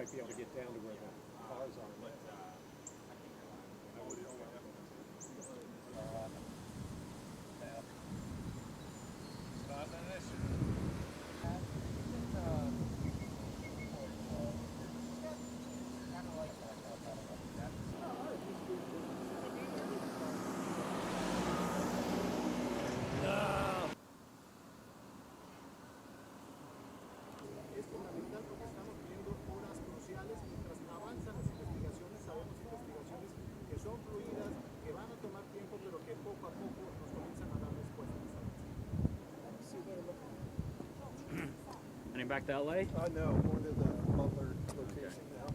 might be able to get down to where the cars are. Heading back to LA? No, more to the Butler location now.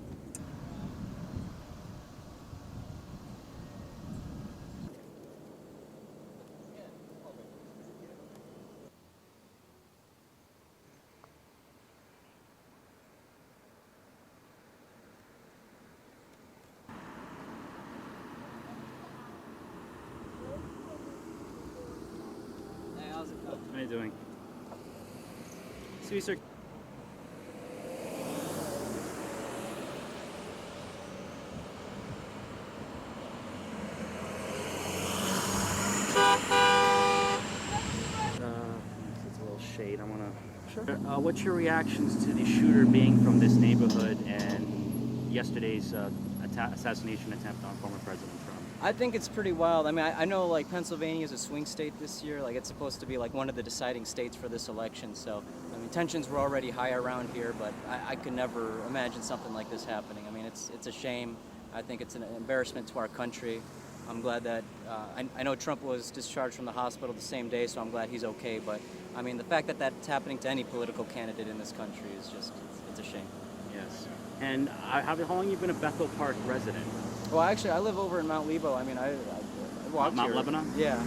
Hey, how's it going? How are you doing? See, sir. It's a little shade. I want to. Sure. What's your reactions to the shooter being from this neighborhood and yesterday's assassination attempt on former President Trump? I think it's pretty wild. I mean, I know like Pennsylvania is a swing state this year. Like it's supposed to be like one of the deciding states for this election. So, I mean, tensions were already high around here, but I could never imagine something like this happening. I mean, it's a shame. I think it's an embarrassment to our country. I'm glad that, I know Trump was discharged from the hospital the same day, so I'm glad he's okay. But, I mean, the fact that that's happening to any political candidate in this country is just, it's a shame. Yes. And how long have you been a Bethel Park resident? Well, actually, I live over in Mount Lebo. I mean, I walked Mount here. Lebanon? Yeah.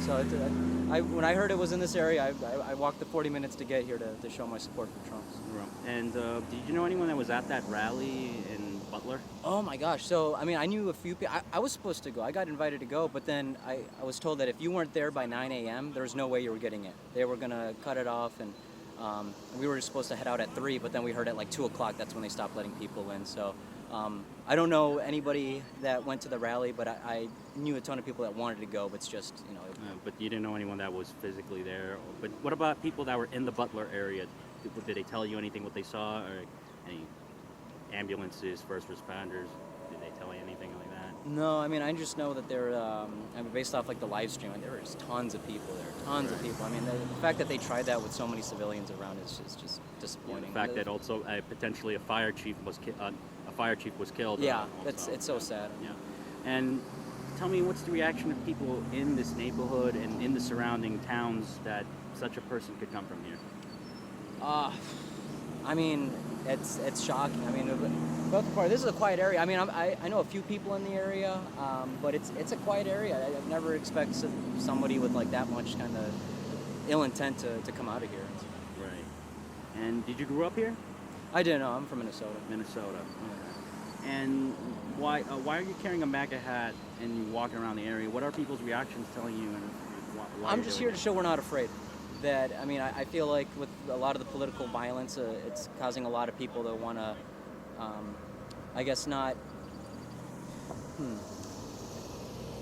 So when I heard it was in this area, I walked the 40 minutes to get here to show my support for Trump. And did you know anyone that was at that rally in Butler? Oh my gosh. So, I mean, I knew a few people. I was supposed to go. I got invited to go, but then I was told that if you weren't there by 9 a.m., there was no way you were getting in. They were going to cut it off, and we were supposed to head out at 3, but then we heard at like 2 o'clock, that's when they stopped letting people in. So I don't know anybody that went to the rally, but I knew a ton of people that wanted to go, but it's just, you know. But you didn't know anyone that was physically there. But what about people that were in the Butler area? Did they tell you anything what they saw, or any ambulances, first responders? Did they tell you anything like that? No, I mean, I just know that there, I mean, based off like the live stream, there was tons of people there, tons of people. I mean, the fact that they tried that with so many civilians around is just disappointing. The fact that also potentially a fire chief was killed. Yeah, it's so sad. Yeah, and tell me, what's the reaction of people in this neighborhood and in the surrounding towns that such a person could come from here? I mean, it's shocking. I mean, Bethel Park, this is a quiet area. I mean, I know a few people in the area, but it's a quiet area. I've never expected somebody with like that much kind of ill intent to come out of here. Right. And did you grow up here? I didn't know. I'm from Minnesota. Minnesota. Okay. And why are you carrying a MAGA hat and you walking around the area? What are people's reactions telling you? And why I'm just here to show we're not afraid. That, I mean, I feel like with a lot of the political violence, it's causing a lot of people to want to, I guess, not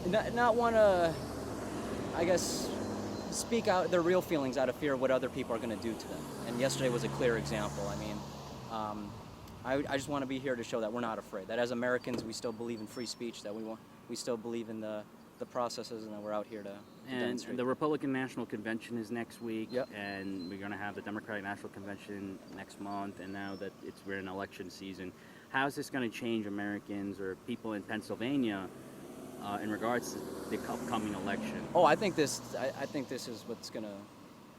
want to, I guess, speak out their real feelings out of fear of what other people are going to do to them. And yesterday was a clear example. I mean, I just want to be here to show that we're not afraid. That as Americans, we still believe in free speech. That we still believe in the processes, and that we're out here to demonstrate. And the Republican National Convention is next week, yep. And we're going to have the Democratic National Convention next month, and now that we're in election season, how is this going to change Americans or people in Pennsylvania in regards to the upcoming election? Oh, I think this is what's going to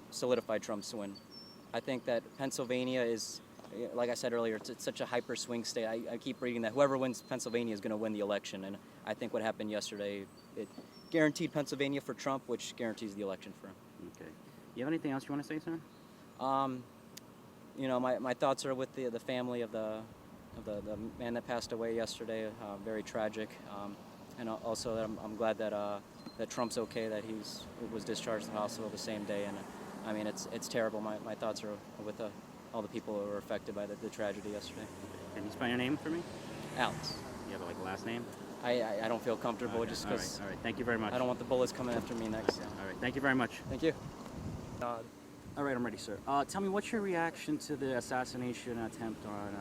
solidify Trump's win. I think that Pennsylvania is, like I said earlier, it's such a hyper swing state. I keep reading that whoever wins Pennsylvania is going to win the election, and I think what happened yesterday, it guaranteed Pennsylvania for Trump, which guarantees the election for him. Okay. You have anything else you want to say, sir? You know, my thoughts are with the family of the man that passed away yesterday. Very tragic, and also that I'm glad that that Trump's okay, that he was discharged from the hospital the same day. And I mean, it's terrible. My thoughts are with all the people who were affected by the tragedy yesterday. Can you spell your name for me? Alex. You have like a last name? I don't feel comfortable Okay, just all right, because all right. Thank you very much. I don't want the bullets coming after me next. Okay, all right. Thank you very much. Thank you. All right, I'm ready, sir. Tell me, what's your reaction to the assassination attempt on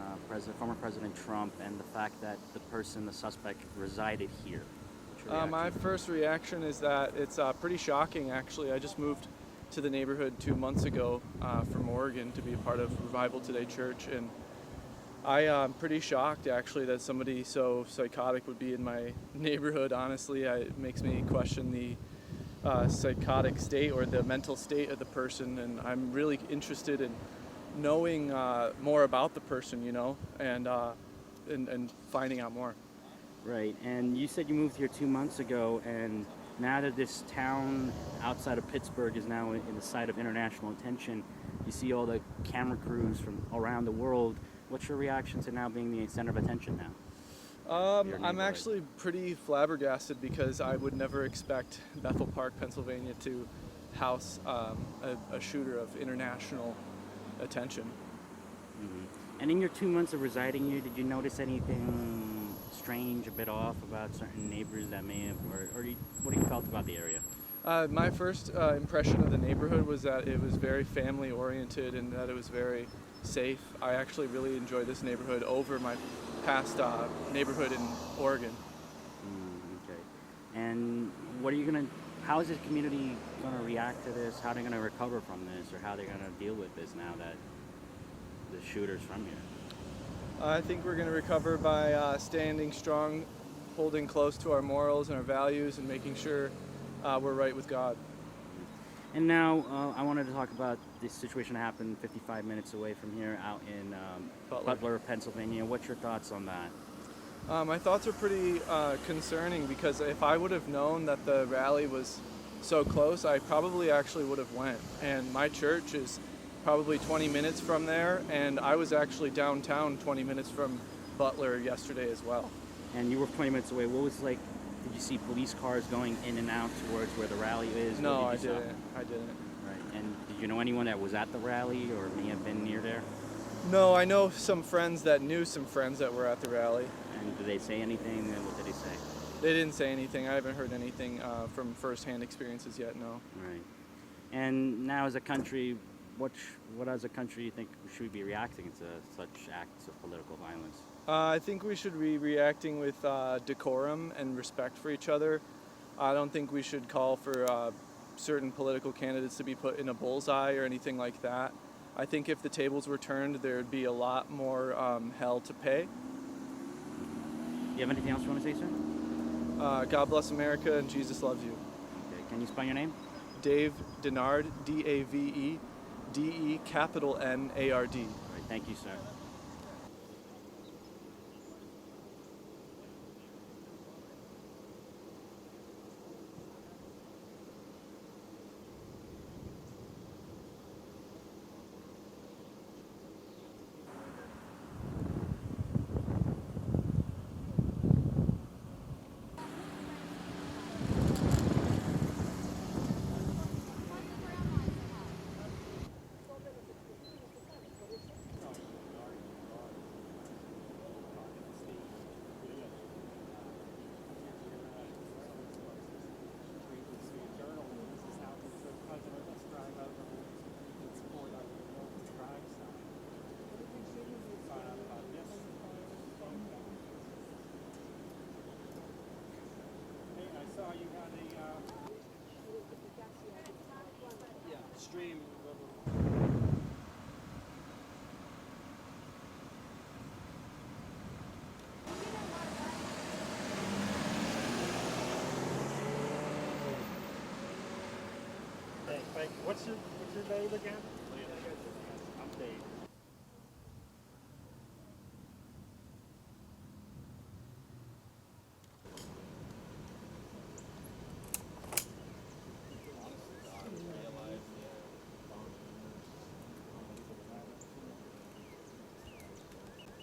former President Trump and the fact that the suspect, resided here? What's your My reaction? first reaction is that it's pretty shocking, actually. I just moved to the neighborhood 2 months ago from Oregon to be a part of Revival Today Church, and I am pretty shocked, actually, that somebody so psychotic would be in my neighborhood. Honestly, it makes me question the psychotic state or the mental state of the person, and I'm really interested in knowing more about the person, and finding out more. Right, and you said you moved here 2 months ago, and now that this town outside of Pittsburgh is now in the site of international attention, you see all the camera crews from around the world. What's your reaction to now being the center of attention now? Your I'm neighborhood. actually pretty flabbergasted because I would never expect Bethel Park, Pennsylvania to house a shooter of international attention. Mm-hmm. And in your 2 months of residing here, did you notice anything strange, a bit off about certain neighbors that may have, what do you felt about the area? My first impression of the neighborhood was that it was very family oriented and that it was very safe. I actually really enjoy this neighborhood over my past neighborhood in Oregon. Okay. And how is the community gonna react to this? How are they gonna recover from this, or how they're gonna deal with this now that the shooter's from here? I think we're going to recover by standing strong, holding close to our morals and our values, and making sure we're right with God. And now I wanted to talk about this situation that happened 55 minutes away from here out in Butler, Pennsylvania. What's your thoughts on that? My thoughts are pretty concerning because if I would have known that the rally was so close, I probably actually would have went. And my church is probably 20 minutes from there, and I was actually downtown 20 minutes from Butler yesterday as well. And you were 20 minutes away. What was like? Did you see police cars going in and out towards where the rally is? No, What I did you saw? didn't. I didn't. Right. And did you know anyone that was at the rally or may have been near there? No, I know some friends that knew some friends that were at the rally. And did they say anything? And what did they say? They didn't say anything. I haven't heard anything from firsthand experiences yet, no. Right. And now as a country, what as a country you think should we be reacting to such acts of political violence? I think we should be reacting with decorum and respect for each other. I don't think we should call for certain political candidates to be put in a bullseye or anything like that. I think if the tables were turned, there would be a lot more hell to pay. Do you have anything else you want to say, sir? God bless America and Jesus loves you. Okay. Can you spell your name? Dave Denard, D-A-V-E-D-E, capital N-A-R-D. All right. Thank you, sir. Stream. What's your name again? I'm Dave.